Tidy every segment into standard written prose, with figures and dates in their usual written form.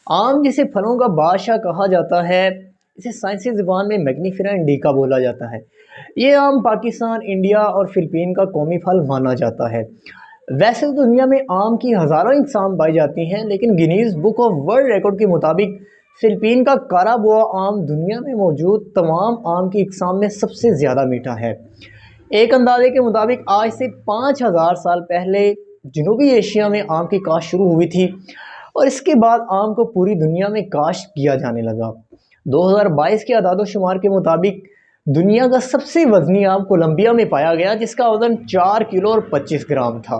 آم جسے پھلوں کا بادشاہ کہا جاتا ہے، اسے سائنسی زبان میں میگنیفیرا انڈیکا بولا جاتا ہے۔ یہ آم پاکستان، انڈیا اور فلپین کا قومی پھل مانا جاتا ہے۔ ویسے تو دنیا میں آم کی ہزاروں اقسام پائی جاتی ہیں، لیکن Guinness book of world record کے مطابق فلپین کا کارا بوا آم دنیا میں موجود تمام آم کی اقسام میں سب سے زیادہ میٹھا ہے۔ ایک اندازے کے مطابق آج سے 5000 سال پہلے جنوبی ایشیا میں آم کی کاشت شروع ہوئی تھی اور اس کے بعد آم کو پوری دنیا میں کاشت کیا جانے لگا۔ 2022 کے اعداد و شمار کے مطابق دنیا کا سب سے وزنی آم کولمبیا میں پایا گیا، جس کا وزن 4 کلو اور 25 گرام تھا۔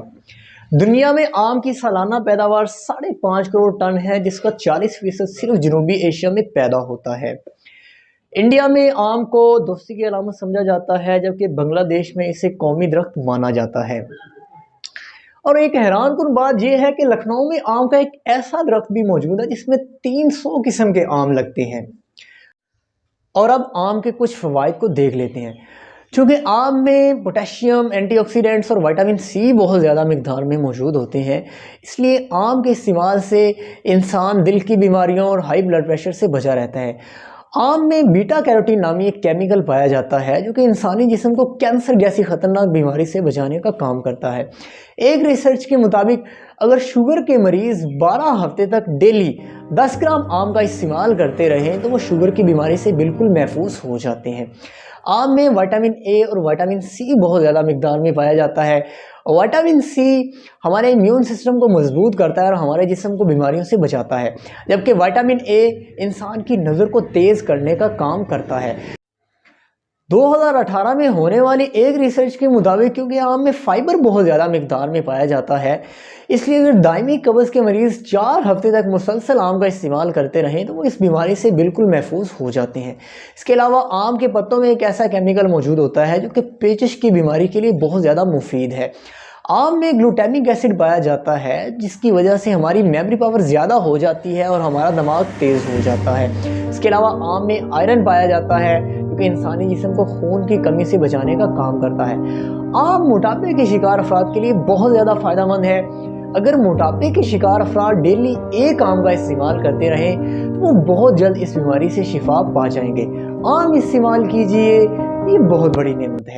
دنیا میں آم کی سالانہ پیداوار 5.5 کروڑ ٹن ہے، جس کا 40% صرف جنوبی ایشیا میں پیدا ہوتا ہے۔ انڈیا میں آم کو دوستی کی علامت سمجھا جاتا ہے، جبکہ بنگلہ دیش میں اسے قومی درخت مانا جاتا ہے۔ اور ایک حیران کن بات یہ ہے کہ لکھنؤ میں آم کا ایک ایسا درخت بھی موجود ہے جس میں 300 قسم کے آم لگتے ہیں۔ اور اب آم کے کچھ فوائد کو دیکھ لیتے ہیں۔ چونکہ آم میں پوٹیشیم، اینٹی آکسیڈنٹس اور وٹامن سی بہت زیادہ مقدار میں موجود ہوتے ہیں، اس لیے آم کے استعمال سے انسان دل کی بیماریوں اور ہائی بلڈ پریشر سے بچا رہتا ہے۔ آم میں بیٹا کیروٹین نامی ایک کیمیکل پایا جاتا ہے جو کہ انسانی جسم کو کینسر جیسی خطرناک بیماری سے بچانے کا کام کرتا ہے۔ ایک ریسرچ کے مطابق اگر شوگر کے مریض 12 ہفتے تک ڈیلی 10 گرام آم کا استعمال کرتے رہیں تو وہ شوگر کی بیماری سے بالکل محفوظ ہو جاتے ہیں۔ آم میں وٹامن اے اور وٹامن سی بہت زیادہ مقدار میں پایا جاتا ہے۔ وٹامن سی ہمارے امیون سسٹم کو مضبوط کرتا ہے اور ہمارے جسم کو بیماریوں سے بچاتا ہے، جبکہ وٹامن اے انسان کی نظر کو تیز کرنے کا کام کرتا ہے۔ 2018 میں ہونے والی ایک ریسرچ کے مطابق کیونکہ آم میں فائبر بہت زیادہ مقدار میں پایا جاتا ہے، اس لیے اگر دائمی قبض کے مریض 4 ہفتے تک مسلسل آم کا استعمال کرتے رہیں تو وہ اس بیماری سے بالکل محفوظ ہو جاتے ہیں۔ اس کے علاوہ آم کے پتوں میں ایک ایسا کیمیکل موجود ہوتا ہے جو کہ پیچش کی بیماری کے لیے بہت زیادہ مفید ہے۔ آم میں گلوٹامک ایسڈ پایا جاتا ہے جس کی وجہ سے ہماری میموری پاور زیادہ ہو جاتی ہے اور ہمارا دماغ تیز ہو جاتا ہے۔ اس کے علاوہ آم میں آئرن پایا جاتا ہے جو کہ انسانی جسم کو خون کی کمی سے بچانے کا کام کرتا ہے۔ آم موٹاپے کے شکار افراد کے لیے بہت زیادہ فائدہ مند ہے۔ اگر موٹاپے کے شکار افراد ڈیلی ایک آم کا استعمال کرتے رہیں تو وہ بہت جلد اس بیماری سے شفا پا جائیں گے۔ آم استعمال کیجئے، یہ بہت بڑی نعمت ہے۔